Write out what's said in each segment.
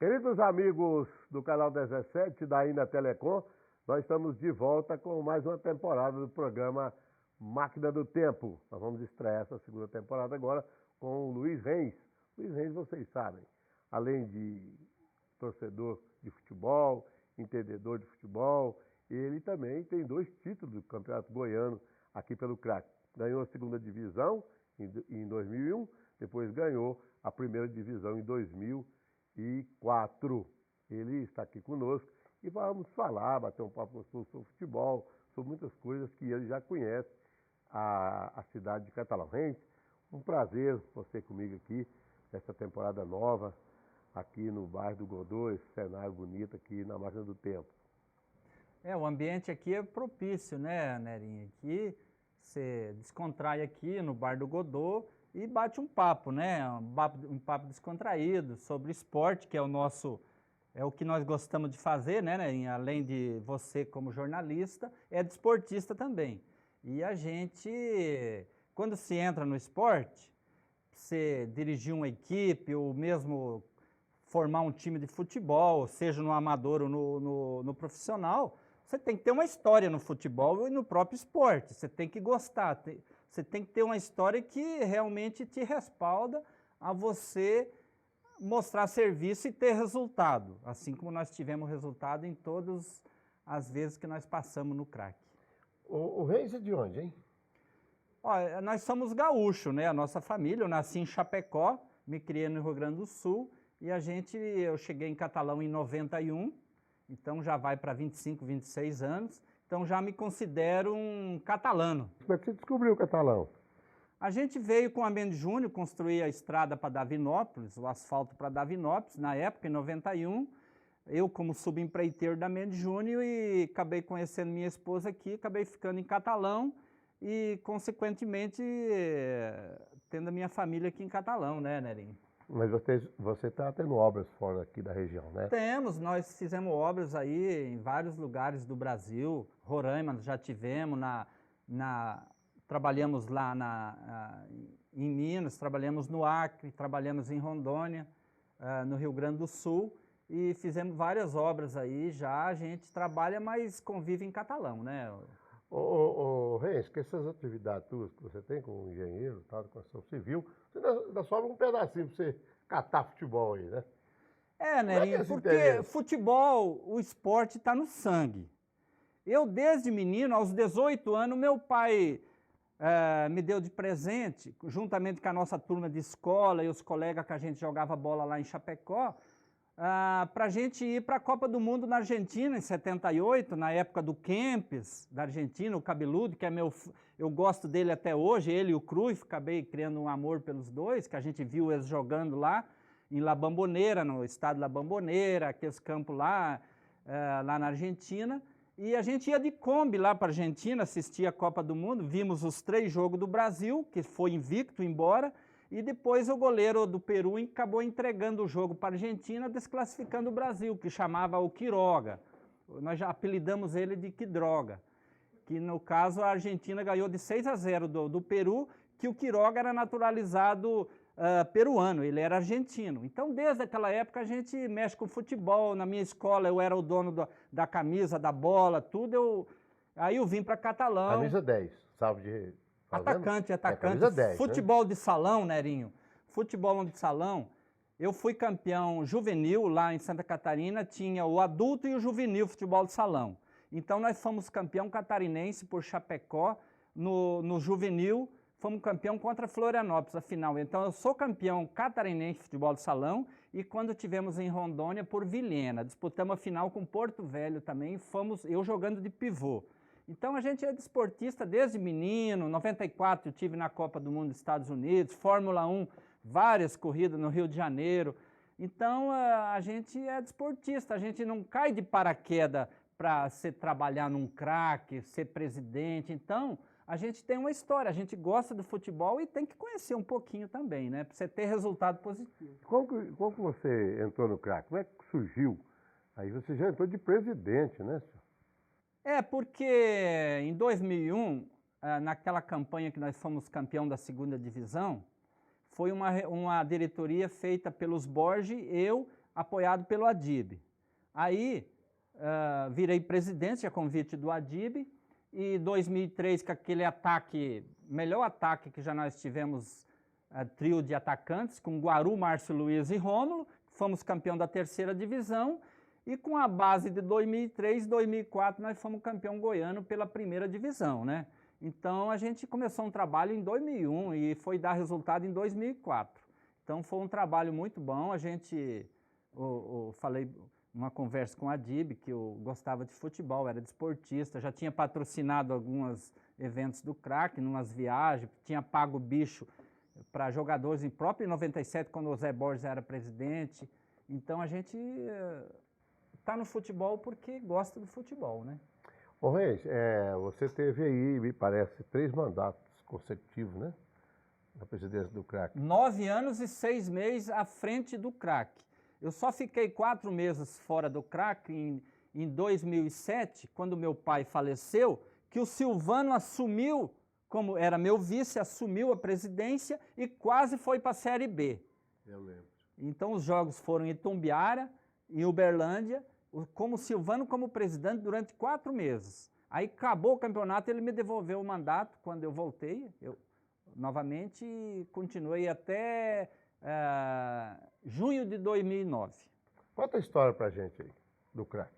Queridos amigos do canal 17 da Ina Telecom, nós estamos de volta com mais uma temporada do programa Máquina do Tempo. Nós vamos estrear essa segunda temporada agora com o Luiz Reis. Luiz Reis, vocês sabem, além de torcedor de futebol, entendedor de futebol, ele também tem 2 títulos do Campeonato Goiano aqui pelo craque. Ganhou a segunda divisão em 2001, depois ganhou a primeira divisão em 2004. Ele está aqui conosco e vamos falar, bater um papo gostoso sobre futebol, sobre muitas coisas que ele já conhece a cidade de Catalão. Reis, um prazer você comigo aqui nessa temporada nova, aqui no bairro do Godô, esse cenário bonito aqui na Máquina do Tempo. O ambiente aqui é propício, né, Nerinha? Aqui você descontrai aqui no bar do Godô e bate um papo, né? Um papo descontraído sobre esporte, que é o que nós gostamos de fazer, né, Nerinha? Além de você como jornalista, é desportista também. E a gente, quando se entra no esporte, você dirigir uma equipe ou mesmo formar um time de futebol, seja no amador ou no profissional, você tem que ter uma história no futebol e no próprio esporte. Você tem que gostar, você tem que ter uma história que realmente te respalda a você mostrar serviço e ter resultado, assim como nós tivemos resultado em todas as vezes que nós passamos no craque. O Reis é de onde, hein? Olha, nós somos gaúchos, né? A nossa família, eu nasci em Chapecó, me criei no Rio Grande do Sul e eu cheguei em Catalão em 91, então já vai para 25, 26 anos, então já me considero um catalano. Como é que você descobriu o Catalão? A gente veio com a Mendes Júnior construir a estrada para Davinópolis, o asfalto para Davinópolis, na época, em 91, eu como subempreiteiro da Mendes Júnior e acabei conhecendo minha esposa aqui, acabei ficando em Catalão e, consequentemente, tendo a minha família aqui em Catalão, né, Nerinho? Mas você está tendo obras fora aqui da região, né? Nós fizemos obras aí em vários lugares do Brasil, Roraima já tivemos, trabalhamos lá em Minas, trabalhamos no Acre, trabalhamos em Rondônia, no Rio Grande do Sul e fizemos várias obras aí já, a gente trabalha, mas convive em Catalão, né? Reis, que essas atividades tuas que você tem como engenheiro, tal, de construção civil, você ainda sobra um pedacinho para você catar futebol aí, né? Nerinho, porque futebol, o esporte está no sangue. Eu, desde menino, aos 18 anos, meu pai me deu de presente, juntamente com a nossa turma de escola e os colegas que a gente jogava bola lá em Chapecó, para a gente ir para a Copa do Mundo na Argentina, em 78, na época do Kempes, da Argentina, o cabeludo, que eu gosto dele até hoje, ele e o Cruyff, acabei criando um amor pelos dois, que a gente viu eles jogando lá em La Bombonera, no estado La Bombonera, aqueles campos lá na Argentina, e a gente ia de Kombi lá para a Argentina, assistia a Copa do Mundo, vimos os 3 jogos do Brasil, que foi invicto embora, e depois o goleiro do Peru acabou entregando o jogo para a Argentina, desclassificando o Brasil, que chamava o Quiroga. Nós já apelidamos ele de Quidroga, que no caso a Argentina ganhou de 6-0 do Peru, que o Quiroga era naturalizado peruano, ele era argentino. Então desde aquela época a gente mexe com futebol, na minha escola eu era o dono da camisa, da bola, tudo, aí eu vim para Catalão. Camisa 10, salve de... Atacante. Camisa 10, futebol, né? de salão, Nerinho. Futebol de salão. Eu fui campeão juvenil lá em Santa Catarina, tinha o adulto e o juvenil futebol de salão. Então nós fomos campeão catarinense por Chapecó, no juvenil, fomos campeão contra Florianópolis, a final. Então eu sou campeão catarinense de futebol de salão e quando tivemos em Rondônia por Vilhena, disputamos a final com Porto Velho também, eu jogando de pivô. Então a gente é desportista desde menino, 94 eu tive na Copa do Mundo dos Estados Unidos, Fórmula 1, várias corridas no Rio de Janeiro. Então a gente é desportista, a gente não cai de paraquedas para trabalhar num craque, ser presidente. Então a gente tem uma história, a gente gosta do futebol e tem que conhecer um pouquinho também, né? Para você ter resultado positivo. Como que você entrou no craque? Como é que surgiu? Aí você já entrou de presidente, né, senhor? Porque em 2001, naquela campanha que nós fomos campeão da segunda divisão, foi uma diretoria feita pelos Borges, eu, apoiado pelo Adib. Aí virei presidente a convite do Adib, e em 2003, com aquele ataque, melhor ataque que já nós tivemos, trio de atacantes, com Guaru, Márcio Luiz e Rômulo, fomos campeão da 3ª divisão, e com a base de 2003, 2004, nós fomos campeão goiano pela 1ª divisão, né? Então, a gente começou um trabalho em 2001 e foi dar resultado em 2004. Então, foi um trabalho muito bom. A gente, falei numa conversa com a Adib, que eu gostava de futebol, era desportista, já tinha patrocinado alguns eventos do craque, numas viagens, tinha pago bicho para jogadores em próprio em 97, quando o Zé Borges era presidente. Então, a gente está no futebol porque gosta do futebol, né? Ô Reis, você teve aí, me parece, 3 mandatos consecutivos, né? Na presidência do craque. 9 anos e 6 meses à frente do craque. Eu só fiquei 4 meses fora do craque em 2007, quando meu pai faleceu, que o Silvano assumiu, como era meu vice, assumiu a presidência e quase foi para a Série B. Eu lembro. Então os jogos foram em Itumbiara, em Uberlândia, como Silvano como presidente durante 4 meses. Aí acabou o campeonato, ele me devolveu o mandato quando eu voltei. Eu novamente continuei até junho de 2009. Conta a história pra gente aí, do craque.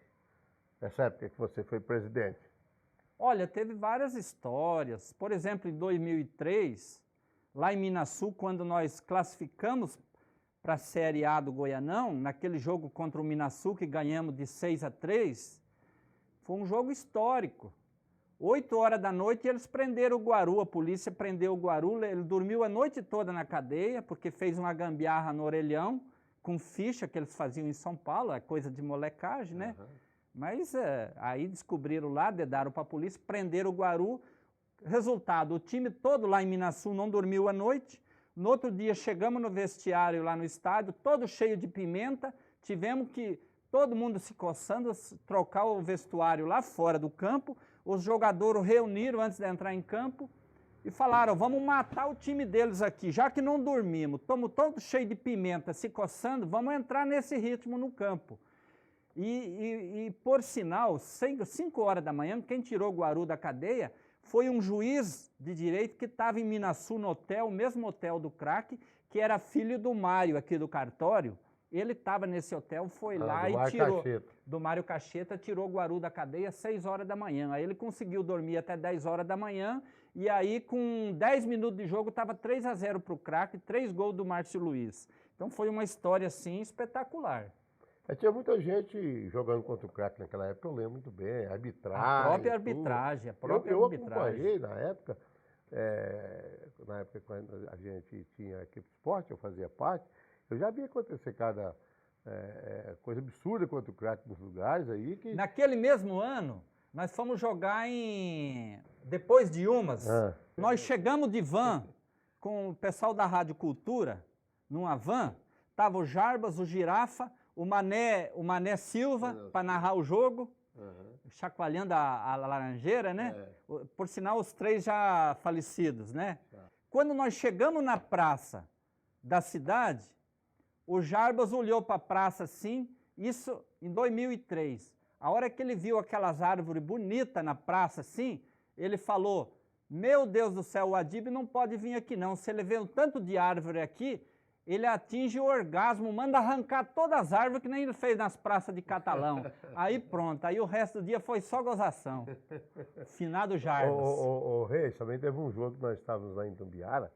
Nessa época que você foi presidente. Olha, teve várias histórias. Por exemplo, em 2003, lá em Minasul, quando nós classificamos para a Série A do Goianão, naquele jogo contra o Minasul, que ganhamos de 6-3, foi um jogo histórico. 8 horas da noite eles prenderam o Guaru, a polícia prendeu o Guaru, ele dormiu a noite toda na cadeia, porque fez uma gambiarra no orelhão, com ficha que eles faziam em São Paulo, é coisa de molecagem, né? Uhum. Mas aí descobriram lá, dedaram para a polícia, prenderam o Guaru. Resultado, o time todo lá em Minasul não dormiu a noite. No outro dia chegamos no vestiário lá no estádio, todo cheio de pimenta, tivemos que, todo mundo se coçando, trocar o vestuário lá fora do campo. Os jogadores reuniram antes de entrar em campo e falaram, vamos matar o time deles aqui, já que não dormimos, estamos todos cheios de pimenta, se coçando, vamos entrar nesse ritmo no campo. E por sinal, 5 horas da manhã, quem tirou o Guaru da cadeia foi um juiz de direito que estava em Minasul no hotel, o mesmo hotel do craque, que era filho do Mário aqui do cartório. Ele estava nesse hotel, foi lá e tirou, do Mário Cacheta, tirou o Guaru da cadeia às 6 horas da manhã. Aí ele conseguiu dormir até 10 horas da manhã, e aí com 10 minutos de jogo estava 3-0 para o craque, 3 gols do Márcio Luiz. Então foi uma história assim espetacular. Tinha muita gente jogando contra o craque naquela época, eu lembro muito bem, arbitragem. A própria arbitragem, eu acompanhei na época quando a gente tinha equipe de esporte, eu fazia parte, eu já vi acontecer cada coisa absurda contra o craque nos lugares aí. Naquele mesmo ano, nós fomos jogar depois de Umas, nós chegamos de van com o pessoal da Rádio Cultura, numa van, tava o Jarbas, o Girafa, o Mané Silva, para narrar o jogo, chacoalhando a laranjeira, né? Por sinal, os 3 já falecidos, né? Quando nós chegamos na praça da cidade, o Jarbas olhou para a praça assim, isso em 2003. A hora que ele viu aquelas árvores bonitas na praça assim, ele falou, meu Deus do céu, o Adib não pode vir aqui não, se ele vê um tanto de árvore aqui, ele atinge o orgasmo, manda arrancar todas as árvores que nem ele fez nas praças de Catalão. Aí pronto, aí o resto do dia foi só gozação. Finado Jarbas. Ô Reis, também teve um jogo que nós estávamos lá em Itumbiara,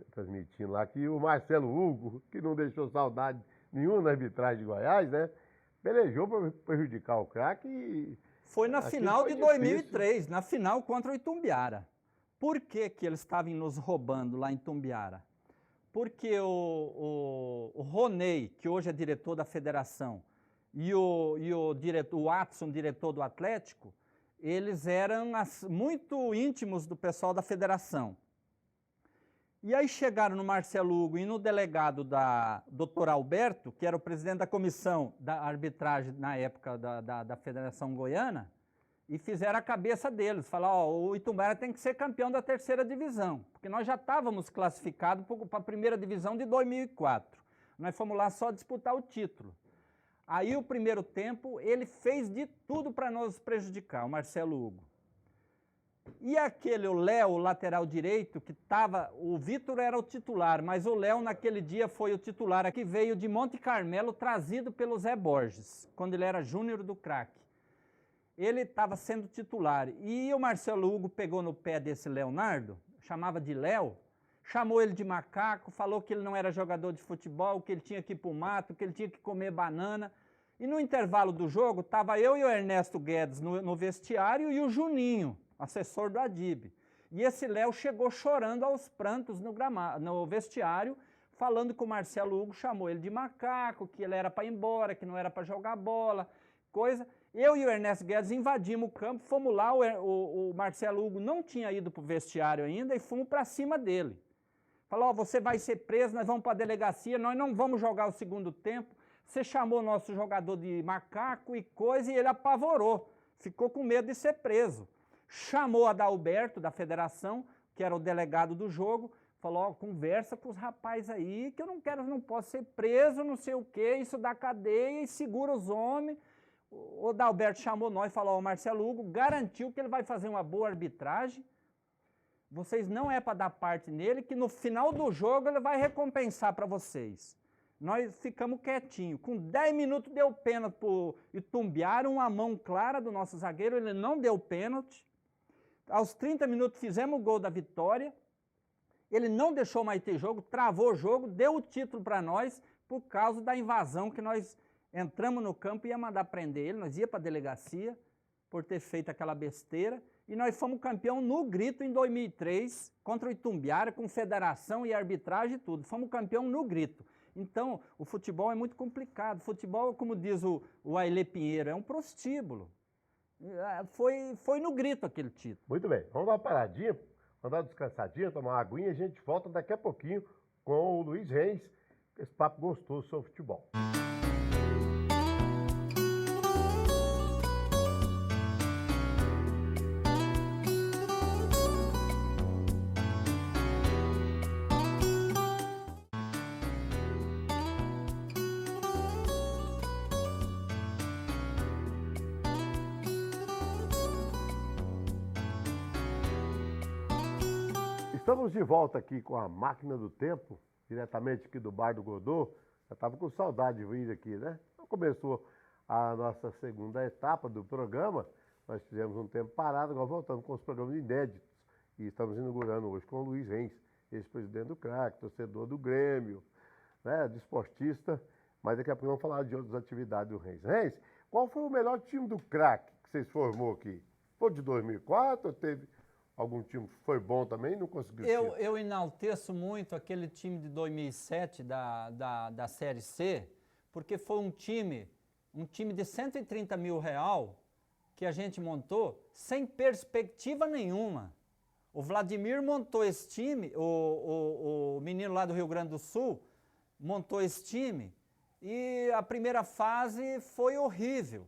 transmitindo lá, que o Marcelo Hugo, que não deixou saudade nenhuma na arbitragem de Goiás, né? Pelejou para prejudicar o craque. Foi na final de 2003, na final contra o Itumbiara. Por que que eles estavam nos roubando lá em Itumbiara? Porque o Roney, que hoje é diretor da federação, e o Watson, diretor do Atlético, eles eram muito íntimos do pessoal da federação. E aí chegaram no Marcelo Hugo e no delegado da Dr. Alberto, que era o presidente da comissão da arbitragem na época da Federação Goiana, e fizeram a cabeça deles, falaram, o Itumbiara tem que ser campeão da 3ª divisão, porque nós já estávamos classificados para a 1ª divisão de 2004. Nós fomos lá só disputar o título. Aí o primeiro tempo, ele fez de tudo para nos prejudicar, o Marcelo Hugo. E aquele, o Léo, o lateral direito, que estava, o Vitor era o titular, mas o Léo naquele dia foi o titular, aqui veio de Monte Carmelo, trazido pelo Zé Borges, quando ele era júnior do craque. Ele estava sendo titular, e o Marcelo Hugo pegou no pé desse Leonardo, chamava de Léo, chamou ele de macaco, falou que ele não era jogador de futebol, que ele tinha que ir para o mato, que ele tinha que comer banana. E no intervalo do jogo, estava eu e o Ernesto Guedes no vestiário e o Juninho, assessor do Adib. E esse Léo chegou chorando aos prantos no vestiário, falando que o Marcelo Hugo chamou ele de macaco, que ele era para ir embora, que não era para jogar bola, coisa. Eu e o Ernesto Guedes invadimos o campo, fomos lá, o Marcelo Hugo não tinha ido para o vestiário ainda e fomos para cima dele. Falou, ó, você vai ser preso, nós vamos para a delegacia, nós não vamos jogar o segundo tempo. Você chamou nosso jogador de macaco e coisa, e ele apavorou. Ficou com medo de ser preso. Chamou Adalberto, da federação, que era o delegado do jogo, falou, ó, conversa com os rapazes aí, que eu não posso ser preso, não sei o quê, isso dá cadeia e segura os homens. O Adalberto chamou nós e falou, ó, o Marcelo Hugo garantiu que ele vai fazer uma boa arbitragem, vocês não é para dar parte nele, que no final do jogo ele vai recompensar para vocês. Nós ficamos quietinhos. Com 10 minutos deu pênalti para o Itumbiara, uma mão clara do nosso zagueiro, ele não deu pênalti. Aos 30 minutos fizemos o gol da vitória, ele não deixou mais ter jogo, travou o jogo, deu o título para nós por causa da invasão que nós entramos no campo e ia mandar prender ele, nós ia para a delegacia por ter feito aquela besteira. E nós fomos campeão no grito em 2003, contra o Itumbiara, com federação e arbitragem e tudo. Fomos campeão no grito. Então, o futebol é muito complicado. O futebol, como diz o Ailê Pinheiro, é um prostíbulo. Foi no grito aquele título. Muito bem, vamos dar uma paradinha, vamos dar uma descansadinha, tomar uma aguinha e a gente volta daqui a pouquinho com o Luiz Reis, esse papo gostoso sobre futebol. Estamos de volta aqui com a Máquina do Tempo, diretamente aqui do Bar do Godô. Já estava com saudade de vir aqui, né? Então começou a nossa segunda etapa do programa, nós fizemos um tempo parado, agora voltamos com os programas inéditos. E estamos inaugurando hoje com o Luiz Reis, ex-presidente do CRAC, torcedor do Grêmio, né? Desportista, mas daqui a pouco vamos falar de outras atividades do Reis. Reis, qual foi o melhor time do CRAC que vocês formou aqui? Foi de 2004 ou teve algum time que foi bom também, não conseguiu? Eu enalteço muito aquele time de 2007 da Série C, porque foi um time de 130 mil real que a gente montou sem perspectiva nenhuma. O Vladimir montou esse time, o menino lá do Rio Grande do Sul montou esse time e a primeira fase foi horrível.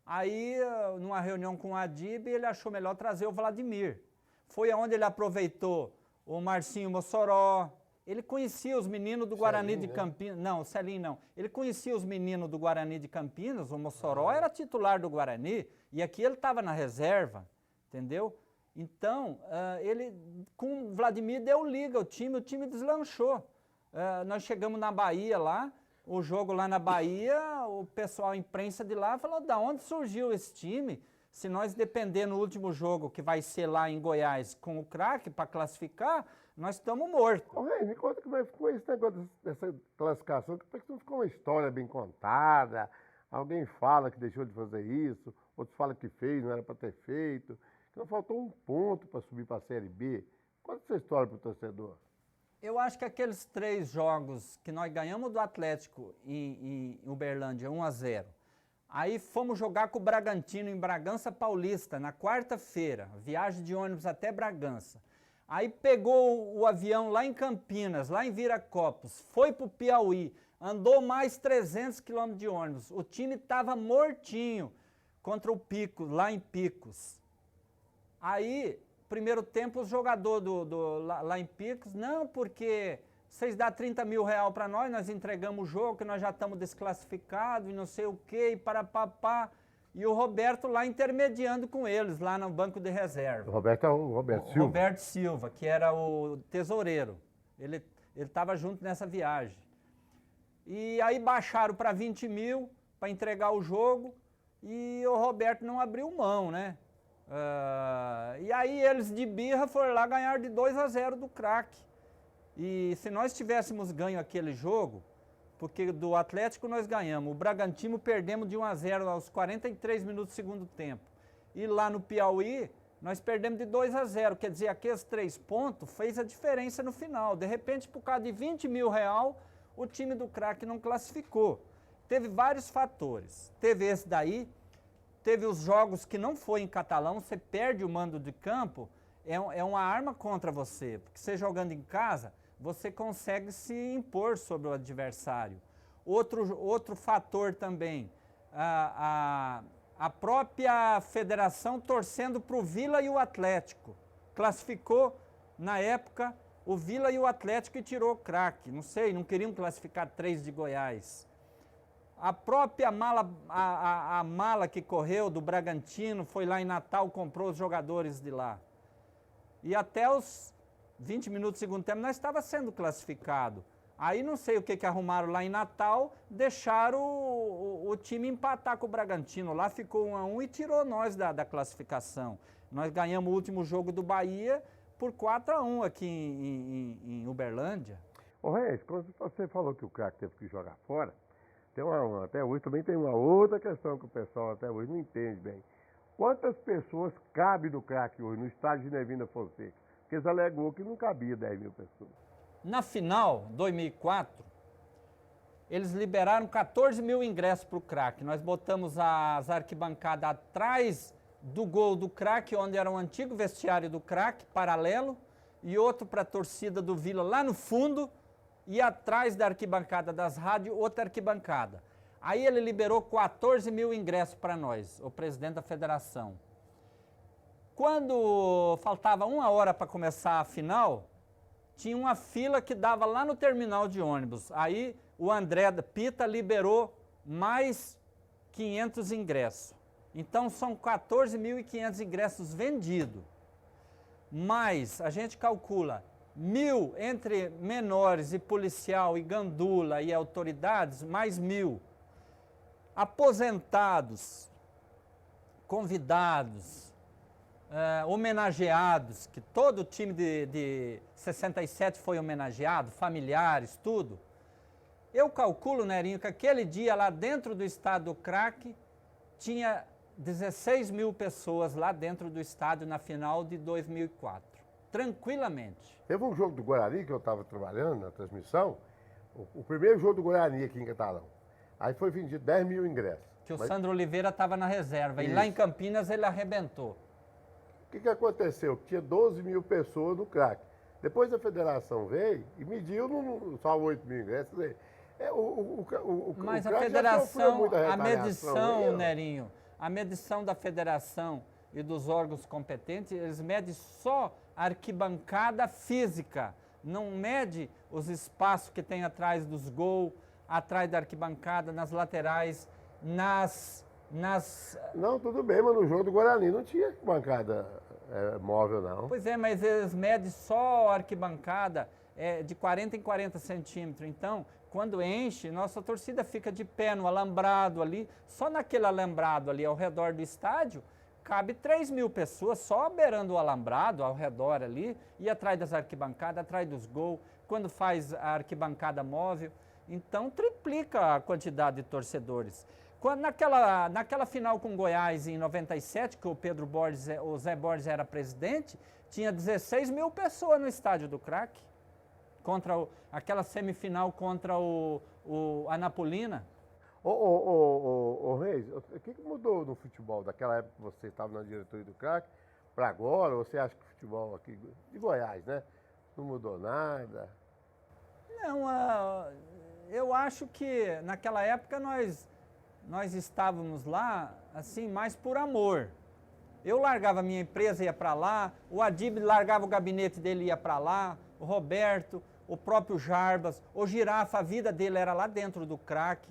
Aí, numa reunião com o Adib, ele achou melhor trazer o Vladimir. Foi onde ele aproveitou o Marcinho Mossoró, ele conhecia os meninos do Guarani de Campinas. Não, o Celim não. Ele conhecia os meninos do Guarani de Campinas, o Mossoró era titular do Guarani, e aqui ele estava na reserva, entendeu? Então, ele com o Vladimir deu liga, o time deslanchou. Nós chegamos na Bahia lá, o jogo lá na Bahia, o pessoal, a imprensa de lá falou, da onde surgiu esse time? Se nós depender no último jogo, que vai ser lá em Goiás, com o CRAC, para classificar, nós estamos mortos. Ô, Rei, me conta como é que ficou esse negócio dessa classificação, que não ficou uma história bem contada, alguém fala que deixou de fazer isso, outros falam que fez, não era para ter feito, que não faltou um ponto para subir para a Série B. Conta essa história para o torcedor. Eu acho que aqueles 3 jogos que nós ganhamos do Atlético em Uberlândia, 1-0, aí fomos jogar com o Bragantino em Bragança Paulista, na quarta-feira, viagem de ônibus até Bragança. Aí pegou o avião lá em Campinas, lá em Viracopos, foi para o Piauí, andou mais 300 quilômetros de ônibus. O time estava mortinho contra o Picos, lá em Picos. Aí, primeiro tempo, os jogadores lá em Picos, não, porque vocês dão 30 mil reais para nós entregamos o jogo, que nós já estamos desclassificados, e não sei o quê, e papá. E o Roberto lá intermediando com eles, lá no banco de reserva. O Roberto é o Roberto Silva. Roberto Silva, que era o tesoureiro. Ele estava junto nessa viagem. E aí baixaram para 20 mil para entregar o jogo e o Roberto não abriu mão, né? E aí eles de birra foram lá ganhar de 2-0 do Craque. E se nós tivéssemos ganho aquele jogo, porque do Atlético nós ganhamos, o Bragantino perdemos de 1-0 aos 43 minutos do segundo tempo. E lá no Piauí, nós perdemos de 2-0, quer dizer, aqueles 3 pontos fez a diferença no final. De repente, por causa de 20 mil reais, o time do Craque não classificou. Teve vários fatores. Teve esse daí, teve os jogos que não foi em Catalão, você perde o mando de campo, é uma arma contra você, porque você jogando em casa, você consegue se impor sobre o adversário. Outro fator também, a própria federação torcendo para o Vila e o Atlético. Classificou, na época, o Vila e o Atlético e tirou o Craque. Não sei, não queriam classificar 3 de Goiás. A própria mala, a mala que correu do Bragantino, foi lá em Natal, comprou os jogadores de lá. E até os 20 minutos do segundo tempo, nós estava sendo classificado. Aí não sei o que arrumaram lá em Natal, deixaram o time empatar com o Bragantino. Lá ficou 1-1 e tirou nós da classificação. Nós ganhamos o último jogo do Bahia por 4-1 aqui em Uberlândia. Ô Reis, quando você falou que o Craque teve que jogar fora, até hoje também tem uma outra questão que o pessoal até hoje não entende bem. Quantas pessoas cabe no Craque hoje, no estádio de Nevina Fonseca? Porque eles alegou que não cabia 10 mil pessoas. Na final, 2004, eles liberaram 14 mil ingressos para o Craque. Nós botamos as arquibancadas atrás do gol do Craque, onde era um antigo vestiário do Craque, paralelo, e outro para a torcida do Vila lá no fundo, e atrás da arquibancada das rádios, outra arquibancada. Aí ele liberou 14 mil ingressos para nós, o presidente da federação. Quando faltava 1 hora para começar a final, tinha uma fila que dava lá no terminal de ônibus. Aí o André Pita liberou mais 500 ingressos. Então são 14.500 ingressos vendidos. Mas a gente calcula 1.000 entre menores e policial e gandula e autoridades, mais 1.000. Aposentados, convidados, homenageados, que todo o time de 67 foi homenageado, familiares, tudo. Eu calculo, Nerinho, que aquele dia lá dentro do estádio do Craque tinha 16 mil pessoas lá dentro do estádio na final de 2004. Tranquilamente. Teve um jogo do Guarani que eu estava trabalhando na transmissão, o primeiro jogo do Guarani aqui em Catalão. Aí foi vendido 10 mil ingressos. Que o Sandro Oliveira estava na reserva. Isso. E lá em Campinas ele arrebentou. O que aconteceu? Tinha 12 mil pessoas no Craque. Depois a federação veio e mediu só 8 mil ingressos. Mas a federação, a medição, aí, Nerinho, a medição da federação e dos órgãos competentes, eles medem só a arquibancada física. Não mede os espaços que tem atrás dos gols, atrás da arquibancada, nas laterais, Não, tudo bem, mas no jogo do Guarani não tinha arquibancada móvel, não. Pois é, mas eles medem só a arquibancada de 40 em 40 centímetros. Então, quando enche, nossa torcida fica de pé no alambrado ali. Só naquele alambrado ali ao redor do estádio, cabe 3 mil pessoas só beirando o alambrado, ao redor ali, e atrás das arquibancadas, atrás dos gols, quando faz a arquibancada móvel. Então, triplica a quantidade de torcedores. Quando, naquela final com Goiás, em 97, que o Zé Borges era presidente, tinha 16 mil pessoas no estádio do Craque, contra aquela semifinal contra o Anapolina. Ô Reis, o que mudou no futebol daquela época que você estava na diretoria do Craque para agora? Você acha que o futebol aqui de Goiás, né, não mudou nada? Não, eu acho que naquela época nós estávamos lá, assim, mais por amor. Eu largava a minha empresa e ia para lá, o Adib largava o gabinete dele e ia para lá, o Roberto, o próprio Jarbas, o Girafa, a vida dele era lá dentro do crack,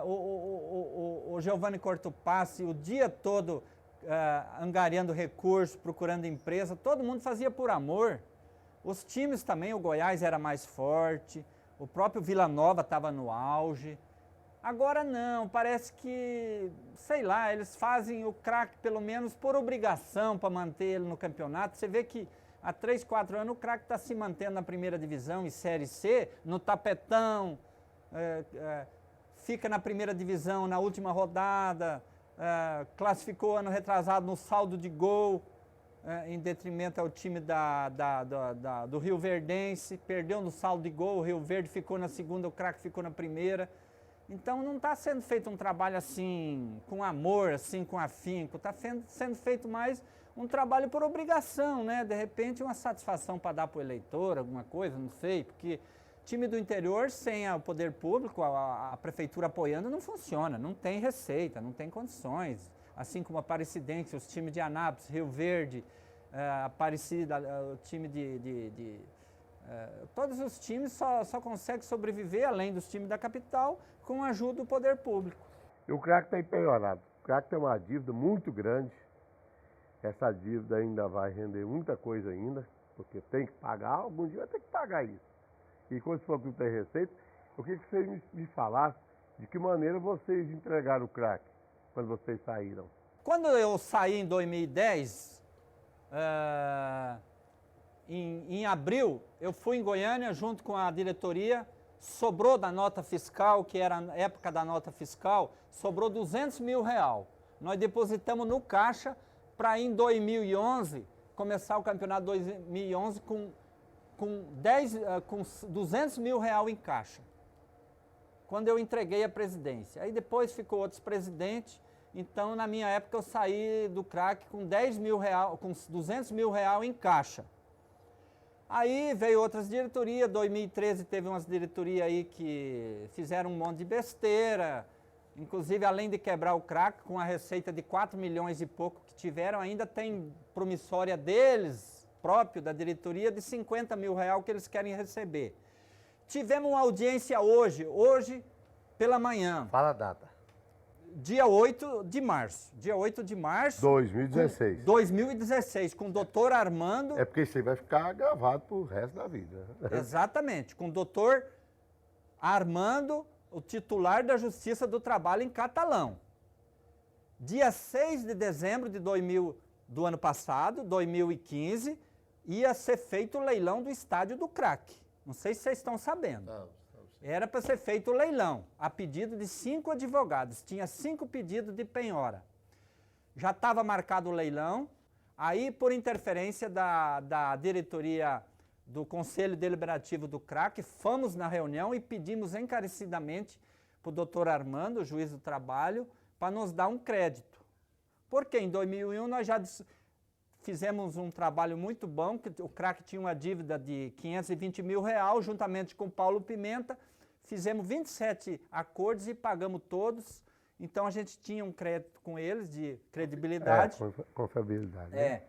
o Giovanni Cortopassi, o dia todo angariando recursos, procurando empresa, todo mundo fazia por amor. Os times também, o Goiás era mais forte, o próprio Vila Nova estava no auge. Agora não, parece que, sei lá, eles fazem o craque pelo menos por obrigação para manter ele no campeonato. Você vê que há 3, 4 anos o craque está se mantendo na primeira divisão e Série C, no tapetão, fica na primeira divisão na última rodada, classificou ano retrasado no saldo de gol, em detrimento ao time do Rio Verdense, perdeu no saldo de gol, o Rio Verde ficou na segunda, o craque ficou na primeira. Então não está sendo feito um trabalho assim, com amor, assim, com afinco, está sendo feito mais um trabalho por obrigação, né? De repente uma satisfação para dar para o eleitor, alguma coisa, não sei, porque time do interior sem o poder público, a prefeitura apoiando, não funciona, não tem receita, não tem condições. Assim como a Aparecidense, os times de Anápolis, Rio Verde, Aparecida, o time todos os times só conseguem sobreviver, além dos times da capital, com a ajuda do poder público. E o craque está empenhorado. O craque tem uma dívida muito grande. Essa dívida ainda vai render muita coisa ainda, porque tem que pagar, algum dia vai ter que pagar isso. E quando você falou que não tem receita, eu queria que vocês me falassem de que maneira vocês entregaram o craque quando vocês saíram. Quando eu saí em 2010, em abril, eu fui em Goiânia junto com a diretoria, sobrou da nota fiscal, que era a época da nota fiscal, sobrou R$200 mil. Nós depositamos no caixa para em 2011, começar o campeonato 2011 com R$200 mil em caixa, quando eu entreguei a presidência. Aí depois ficou outros presidentes, então na minha época eu saí do craque com R$200 mil em caixa. Aí veio outras diretorias, 2013 teve umas diretorias aí que fizeram um monte de besteira, inclusive além de quebrar o craque, com a receita de 4 milhões e pouco que tiveram, ainda tem promissória deles, próprio da diretoria, de R$50 mil que eles querem receber. Tivemos uma audiência hoje pela manhã. Fala a data. Dia 8 de março. Dia 8 de março. 2016. 2016, com o doutor Armando. É porque isso aí vai ficar gravado pro resto da vida. Exatamente, com o doutor Armando, o titular da Justiça do Trabalho em Catalão. Dia 6 de dezembro do ano passado, 2015, ia ser feito o leilão do estádio do craque. Não sei se vocês estão sabendo. Era para ser feito o leilão, a pedido de 5 advogados. Tinha 5 pedidos de penhora. Já estava marcado o leilão, aí por interferência da diretoria do Conselho Deliberativo do craque, fomos na reunião e pedimos encarecidamente para o doutor Armando, o juiz do trabalho, para nos dar um crédito. Porque em 2001 nós já fizemos um trabalho muito bom, que o craque tinha uma dívida de R$520 mil, juntamente com o Paulo Pimenta, fizemos 27 acordos e pagamos todos, então a gente tinha um crédito com eles de credibilidade. Confiabilidade.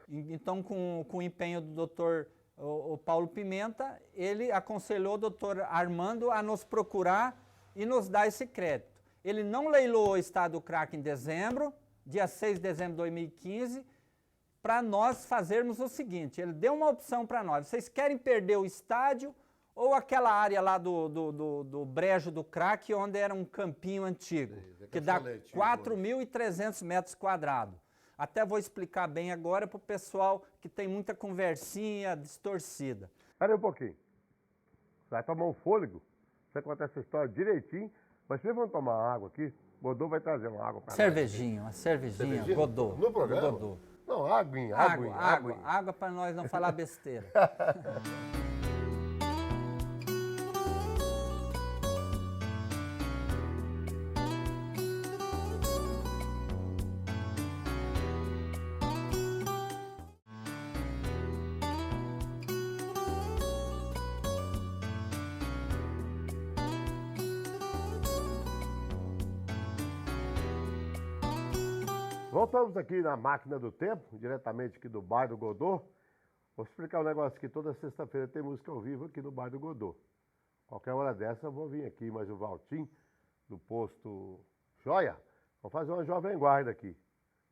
Então com o empenho do doutor o Paulo Pimenta, ele aconselhou o doutor Armando a nos procurar e nos dar esse crédito. Ele não leilou o estado do craque em dezembro, dia 6 de dezembro de 2015, para nós fazermos o seguinte, ele deu uma opção para nós, vocês querem perder o estádio ou aquela área lá do brejo do craque, onde era um campinho antigo, que dá 4.300 metros quadrados. Até vou explicar bem agora para o pessoal que tem muita conversinha distorcida. Espera aí um pouquinho. Você vai tomar um fôlego, você conta essa história direitinho, mas primeiro vamos tomar uma água aqui, Godô vai trazer uma água para nós. Uma cervejinha, Godô. No programa? Godô. Não, aguinha. Água para nós não falar besteira. Voltamos aqui na Máquina do Tempo, diretamente aqui do bairro do Godô. Vou explicar um negócio aqui. Toda sexta-feira tem música ao vivo aqui no Bar do Godô. Qualquer hora dessa eu vou vir aqui, mas o Valtim, do posto Joia, vamos fazer uma Jovem Guarda aqui.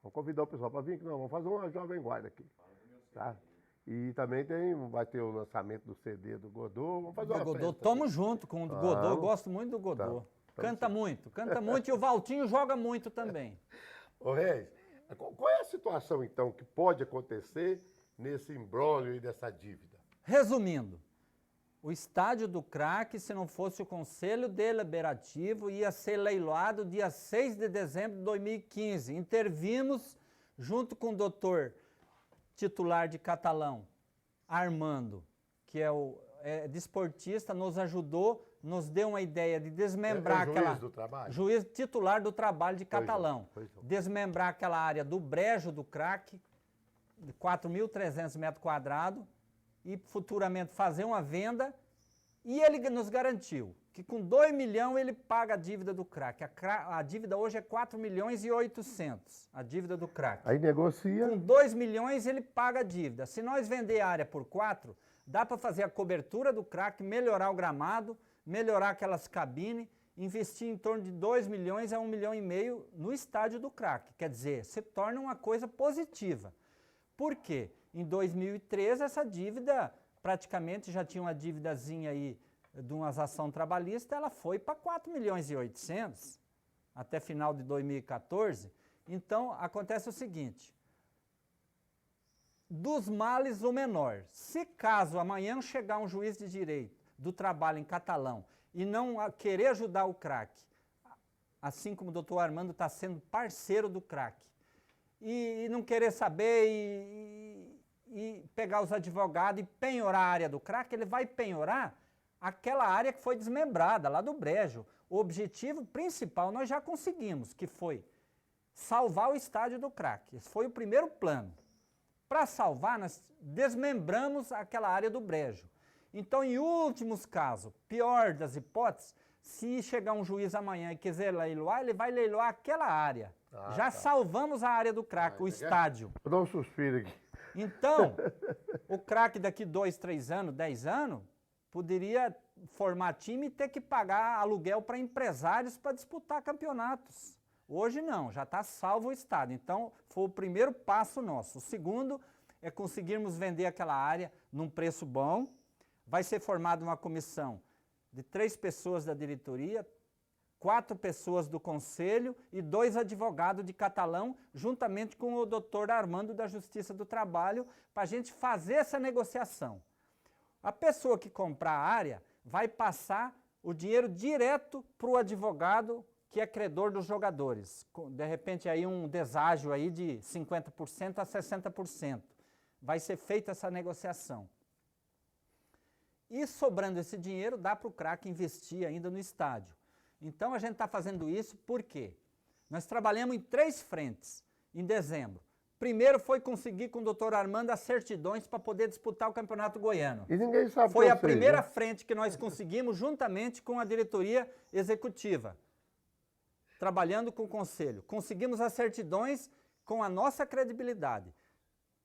Vamos convidar o pessoal para vir aqui. Não, vamos fazer uma Jovem Guarda aqui. Tá? E também vai ter o lançamento do CD do Godô. Vamos fazer uma Godô, festa tomo aqui. junto com o do Godô. Eu gosto muito do Godô. Canta muito. E o Valtinho joga muito também. Ô Reis, qual é a situação então que pode acontecer nesse imbróglio e dessa dívida? Resumindo, o estádio do Craque, se não fosse o Conselho Deliberativo, ia ser leiloado dia 6 de dezembro de 2015. Intervimos junto com o doutor titular de Catalão, Armando, que é o desportista, nos ajudou, nos deu uma ideia de desmembrar juiz aquela... do trabalho? Juiz titular do trabalho de Catalão. Pois não. Desmembrar aquela área do brejo do Craque, de 4.300 metros quadrados, e futuramente fazer uma venda, e ele nos garantiu que com 2 milhões ele paga a dívida do Craque. A dívida hoje é 4 milhões e 800, a dívida do Craque. Aí negocia. Com 2 milhões ele paga a dívida. Se nós vender a área por 4, dá para fazer a cobertura do Craque, melhorar o gramado, melhorar aquelas cabines, investir em torno de 2 milhões a 1,5 milhão no estádio do Craque. Quer dizer, se torna uma coisa positiva. Por quê? Em 2013, essa dívida, praticamente já tinha uma dívidazinha aí de uma ação trabalhista, ela foi para 4 milhões e 800, até final de 2014. Então, acontece o seguinte, dos males o menor. Se caso amanhã chegar um juiz de direito do trabalho em Catalão e não querer ajudar o Craque, assim como o doutor Armando está sendo parceiro do Craque, e não querer saber e pegar os advogados e penhorar a área do Craque, ele vai penhorar aquela área que foi desmembrada, lá do brejo. O objetivo principal nós já conseguimos, que foi salvar o estádio do Craque. Esse foi o primeiro plano. Para salvar, nós desmembramos aquela área do brejo. Então, em últimos casos, pior das hipóteses, se chegar um juiz amanhã e quiser leiloar, ele vai leiloar aquela área. Já salvamos a área do Craque, o estádio. Vou dar um suspiro aqui. Então, o Craque daqui 2, 3 anos, 10 anos, poderia formar time e ter que pagar aluguel para empresários para disputar campeonatos. Hoje não, já está salvo o estádio. Então, foi o primeiro passo nosso. O segundo é conseguirmos vender aquela área num preço bom. Vai ser formada uma comissão de 3 pessoas da diretoria, 4 pessoas do conselho e 2 advogados de Catalão, juntamente com o doutor Armando da Justiça do Trabalho, para a gente fazer essa negociação. A pessoa que comprar a área vai passar o dinheiro direto para o advogado que é credor dos jogadores. De repente aí um deságio aí de 50% a 60%. Vai ser feita essa negociação. E sobrando esse dinheiro, dá para o Craque investir ainda no estádio. Então a gente está fazendo isso por quê? Nós trabalhamos em 3 frentes em dezembro. Primeiro foi conseguir com o doutor Armando as certidões para poder disputar o Campeonato Goiano. E ninguém sabe. Foi a primeira frente que nós conseguimos juntamente com a diretoria executiva, trabalhando com o conselho. Conseguimos as certidões com a nossa credibilidade.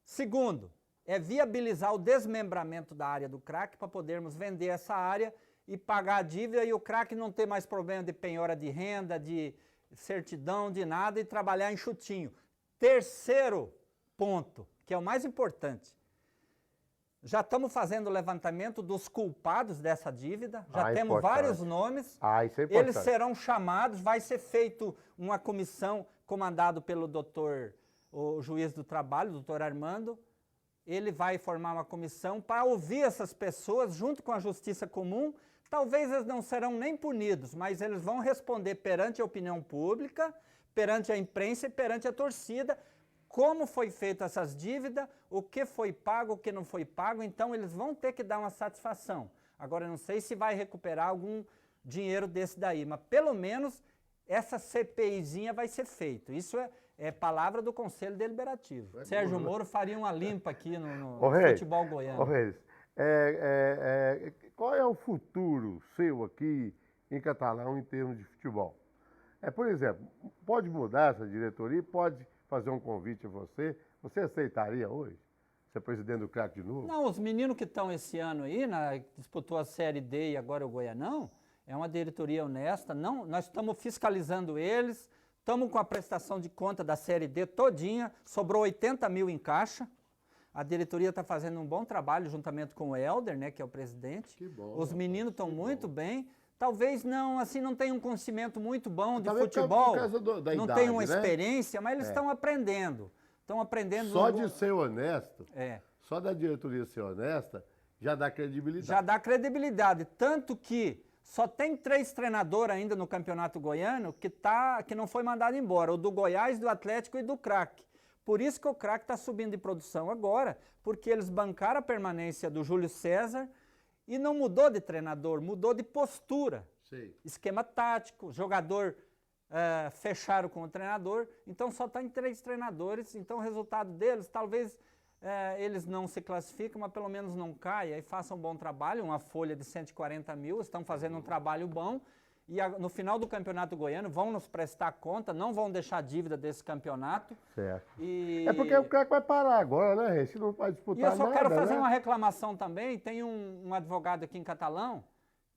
Segundo, é viabilizar o desmembramento da área do Craque para podermos vender essa área e pagar a dívida e o Craque não ter mais problema de penhora de renda, de certidão, de nada e trabalhar enxutinho. Terceiro ponto, que é o mais importante. Já estamos fazendo o levantamento dos culpados dessa dívida, já temos vários nomes. Isso é importante. Eles serão chamados, vai ser feito uma comissão comandada pelo o juiz do trabalho, o doutor Armando. Ele vai formar uma comissão para ouvir essas pessoas junto com a Justiça Comum. Talvez eles não serão nem punidos, mas eles vão responder perante a opinião pública, perante a imprensa e perante a torcida, como foi feita essas dívidas, o que foi pago, o que não foi pago, então eles vão ter que dar uma satisfação. Agora, eu não sei se vai recuperar algum dinheiro desse daí, mas pelo menos essa CPIzinha vai ser feita. Isso é palavra do Conselho Deliberativo. Sérgio Moro faria uma limpa aqui no futebol goiano. Reis, qual é o futuro seu aqui em Catalão em termos de futebol? Por exemplo, pode mudar essa diretoria, pode fazer um convite a você, você aceitaria hoje? ser presidente do craque de novo? Não, os meninos que estão esse ano aí, disputou a Série D e agora o Goianão, é uma diretoria honesta. Não, nós estamos fiscalizando eles, estamos com a prestação de conta da Série D todinha, sobrou 80 mil em caixa. A diretoria está fazendo um bom trabalho juntamente com o Helder, né, que é o presidente. Que bom. Os meninos estão muito bem. Talvez não, assim, não tenham um conhecimento muito bom de Talvez futebol, por causa da não idade, tenham uma né? experiência, mas eles estão aprendendo. Estão aprendendo. Só de ser honesto, É. só da diretoria ser honesta, já dá credibilidade. Já dá credibilidade. Tanto que só tem 3 treinadores ainda no Campeonato Goiano que não foi mandado embora. O do Goiás, do Atlético e do Craque. Por isso que o Craque está subindo de produção agora, porque eles bancaram a permanência do Júlio César e não mudou de treinador, mudou de postura. Sei. Esquema tático, jogador fecharam com o treinador, então só tem 3 treinadores, então o resultado deles, talvez eles não se classificam, mas pelo menos não caia e façam um bom trabalho, uma folha de 140 mil, estão fazendo um trabalho bom, e no final do Campeonato Goiano vão nos prestar conta, não vão deixar dívida desse campeonato. Certo. E... É porque o craque vai parar agora, né, Rei? Se não vai disputar nada, E eu só quero fazer né? uma reclamação também, tem um advogado aqui em Catalão,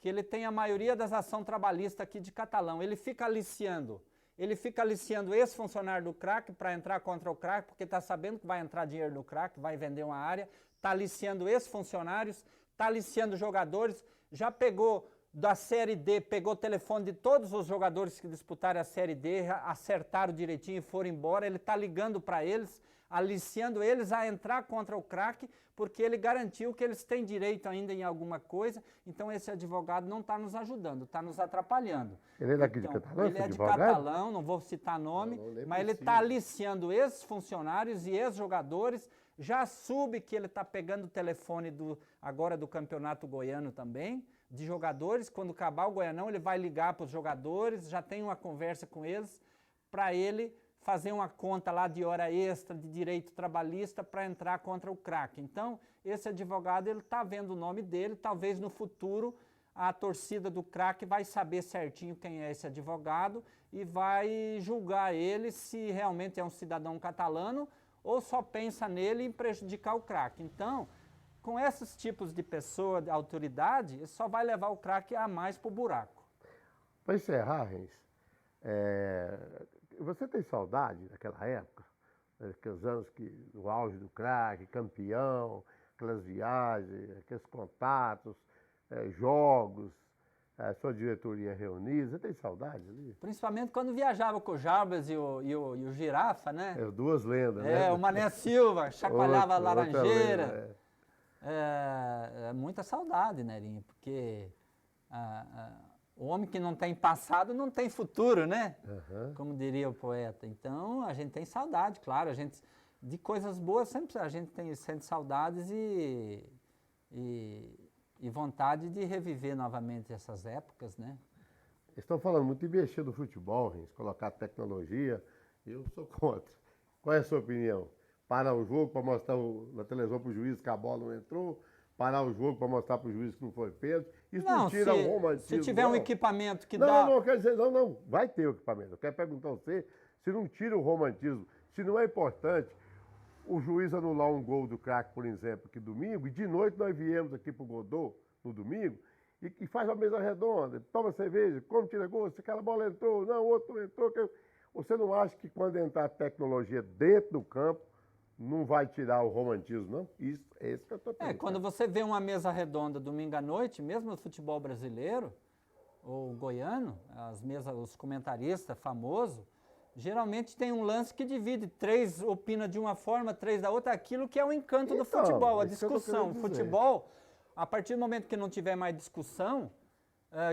que ele tem a maioria das ações trabalhistas aqui de Catalão. Ele fica aliciando esse funcionário do craque para entrar contra o craque, porque está sabendo que vai entrar dinheiro no craque, vai vender uma área, está aliciando esses funcionários, está aliciando jogadores, já pegou da Série D, pegou o telefone de todos os jogadores que disputaram a Série D, acertaram direitinho e foram embora, ele está ligando para eles, aliciando eles a entrar contra o craque, porque ele garantiu que eles têm direito ainda em alguma coisa, então esse advogado não está nos ajudando, está nos atrapalhando. Ele é daqui então, de Catalão? Ele é de advogado? Catalão, não vou citar nome, mas ele está aliciando esses funcionários e ex-jogadores, já soube que ele está pegando o telefone agora do Campeonato Goiano também, de jogadores, quando acabar o Goianão ele vai ligar para os jogadores, já tem uma conversa com eles, para ele fazer uma conta lá de hora extra, de direito trabalhista, para entrar contra o craque. Então, esse advogado, ele está vendo o nome dele, talvez no futuro a torcida do craque vai saber certinho quem é esse advogado e vai julgar ele se realmente é um cidadão catalano ou só pensa nele em prejudicar o craque. Então, com esses tipos de pessoa, de autoridade, isso só vai levar o craque a mais para o buraco. Para encerrar, Reis, você tem saudade daquela época? Aqueles anos no auge do craque, campeão, aquelas viagens, aqueles contatos, jogos, a sua diretoria reunida, você tem saudade ali? Principalmente quando viajava com o Jarbas e o Girafa, né? Duas lendas, né? O Mané Silva, chacoalhava a laranjeira. Lenda, muita saudade, Nerinho, porque o homem que não tem passado não tem futuro, né? Uhum. Como diria o poeta. Então, a gente tem saudade, claro, de coisas boas sempre a gente sente saudades e vontade de reviver novamente essas épocas, né? Estão falando muito de mexer no futebol, Reis, colocar tecnologia, eu sou contra. Qual é a sua opinião? Parar o jogo para mostrar na televisão para o juiz que a bola não entrou, parar o jogo para mostrar para o juiz que não foi pênalti. Isso não tira o romantismo. Se tiver um equipamento que dá... Não, quer dizer, não, vai ter o equipamento. Eu quero perguntar a você se não tira o romantismo, se não é importante o juiz anular um gol do craque, por exemplo, que domingo, e de noite nós viemos aqui para o Godô, no domingo, e faz uma mesa redonda, toma cerveja, como tira gol, se aquela bola entrou, não, o outro não entrou. Você não acha que quando entrar a tecnologia dentro do campo, não vai tirar o romantismo, não? Isso, é isso que eu estou pensando. Quando você vê uma mesa redonda domingo à noite, mesmo no futebol brasileiro ou goiano, os comentaristas famosos, geralmente tem um lance que divide, 3 opina de uma forma, 3 da outra, aquilo que é o encanto do futebol, a discussão. O futebol, a partir do momento que não tiver mais discussão,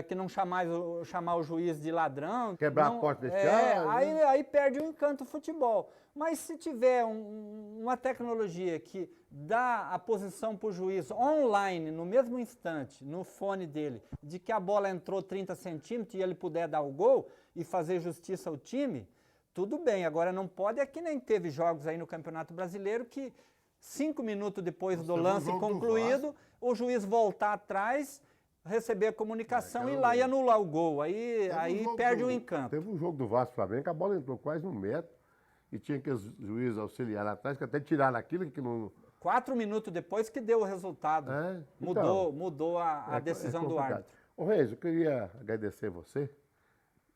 que não chamar o juiz de ladrão... Quebrar a porta vestiário. Aí perde o encanto do futebol. Mas se tiver uma tecnologia que dá a posição para o juiz online, no mesmo instante, no fone dele, de que a bola entrou 30 centímetros e ele puder dar o gol e fazer justiça ao time, tudo bem. Agora não pode, que nem teve jogos aí no Campeonato Brasileiro que 5 minutos depois do lance concluído, o juiz voltar atrás, receber a comunicação e ir lá e anular o gol. Aí perde o encanto. Teve um jogo do Vasco Flamengo que a bola entrou quase 1 metro e tinha que os juízes auxiliar lá atrás, que até tiraram aquilo que 4 minutos depois que deu o resultado. Mudou a decisão do árbitro. Ô Reis, eu queria agradecer você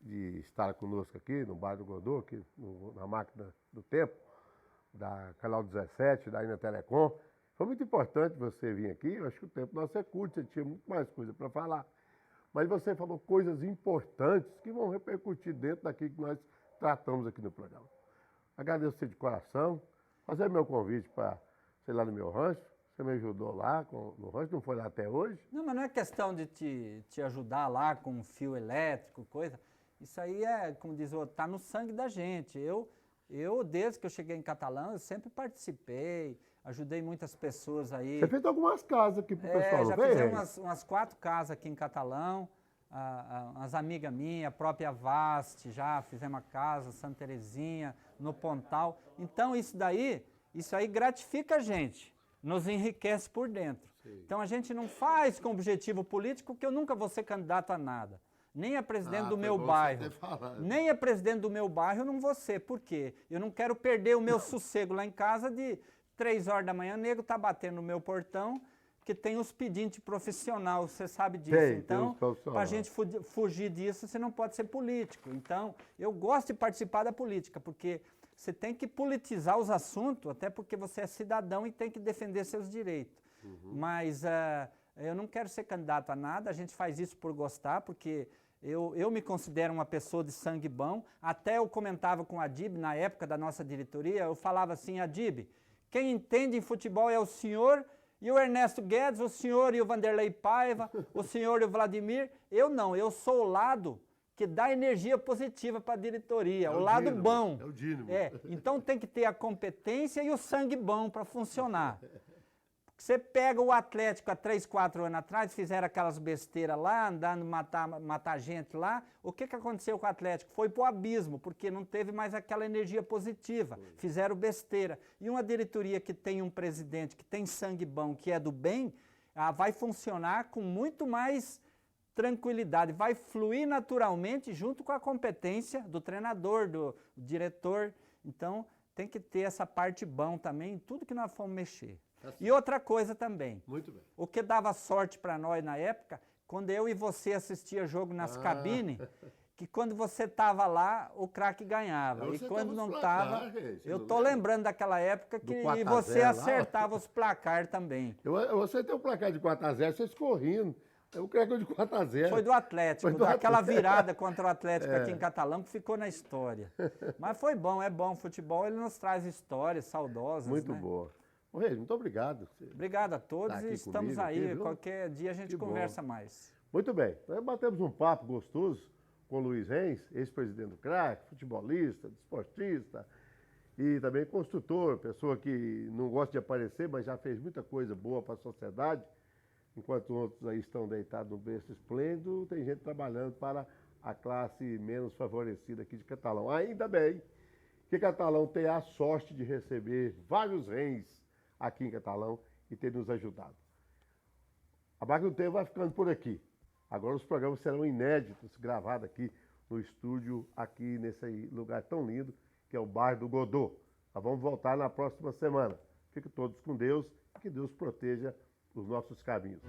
de estar conosco aqui no Bar do Godô, aqui na Máquina do Tempo, da Canal 17, da Ina Telecom. Foi muito importante você vir aqui, eu acho que o tempo nosso é curto, você tinha muito mais coisa para falar. Mas você falou coisas importantes que vão repercutir dentro daquilo que nós tratamos aqui no programa. Agradeço você de coração, fazer meu convite para, sei lá, no meu rancho. Você me ajudou lá no rancho, não foi lá até hoje? Não, mas não é questão de te ajudar lá com fio elétrico, coisa. Isso aí é, como diz o outro, tá no sangue da gente. Eu, desde que eu cheguei em Catalão, eu sempre participei, ajudei muitas pessoas aí. Você fez algumas casas aqui pro pessoal, já fizemos umas 4 casas aqui em Catalão, as amigas minhas, a própria Vaste, já fizemos uma casa, Santa Terezinha, no Pontal. Então isso aí gratifica a gente, nos enriquece por dentro. Sim. Então a gente não faz com objetivo político, que eu nunca vou ser candidato a nada. Nem a presidente do meu bairro. Nem a presidente do meu bairro eu não vou ser. Por quê? Eu não quero perder o meu sossego lá em casa de 3 horas da manhã, o nego tá batendo no meu portão, que tem os pedintes profissional, você sabe disso. Então, para a gente fugir disso, você não pode ser político. Então, eu gosto de participar da política, porque você tem que politizar os assuntos, até porque você é cidadão e tem que defender seus direitos. Mas eu não quero ser candidato a nada, a gente faz isso por gostar, porque eu me considero uma pessoa de sangue bom. Até eu comentava com a Adib, na época da nossa diretoria, eu falava assim: Adib, quem entende em futebol é o senhor e o Ernesto Guedes, o senhor e o Vanderlei Paiva, o senhor e o Vladimir. Eu não, eu sou o lado que dá energia positiva para a diretoria, o lado dínamo, bom. É o dínamo. Então tem que ter a competência e o sangue bom para funcionar. Você pega o Atlético há 3, 4 anos atrás, fizeram aquelas besteiras lá, andando matar gente lá. O que aconteceu com o Atlético? Foi pro abismo, porque não teve mais aquela energia positiva. Fizeram besteira. E uma diretoria que tem um presidente que tem sangue bom, que é do bem, vai funcionar com muito mais tranquilidade, vai fluir naturalmente junto com a competência do treinador, do diretor. Então, tem que ter essa parte bom também em tudo que nós fomos mexer. E outra coisa também. Muito bem. O que dava sorte para nós na época, quando eu e você assistia jogo nas cabines, que quando você estava lá, o craque ganhava. E quando não estava, eu tô lembrando daquela época que você acertava os placar também. Eu acertei o placar de 4-0, vocês correndo. O craque de 4-0. Foi do Atlético, aquela virada contra o Atlético aqui em Catalão, que ficou na história. Mas foi bom, é bom. O futebol, ele nos traz histórias saudosas. Muito boa. Ô, Reis, muito obrigado. Obrigado a todos e estamos aí. Qualquer dia a gente conversa mais. Muito bem. Nós batemos um papo gostoso com o Luiz Reis, ex-presidente do CRAC, futebolista, desportista e também construtor, pessoa que não gosta de aparecer, mas já fez muita coisa boa para a sociedade. Enquanto outros aí estão deitados no berço esplêndido, tem gente trabalhando para a classe menos favorecida aqui de Catalão. Ainda bem que Catalão tem a sorte de receber vários reis aqui em Catalão e ter nos ajudado. A Máquina do Tempo vai ficando por aqui. Agora os programas serão inéditos, gravados aqui no estúdio, aqui nesse lugar tão lindo, que é o Bar do Godô. Nós vamos voltar na próxima semana. Fiquem todos com Deus e que Deus proteja os nossos caminhos.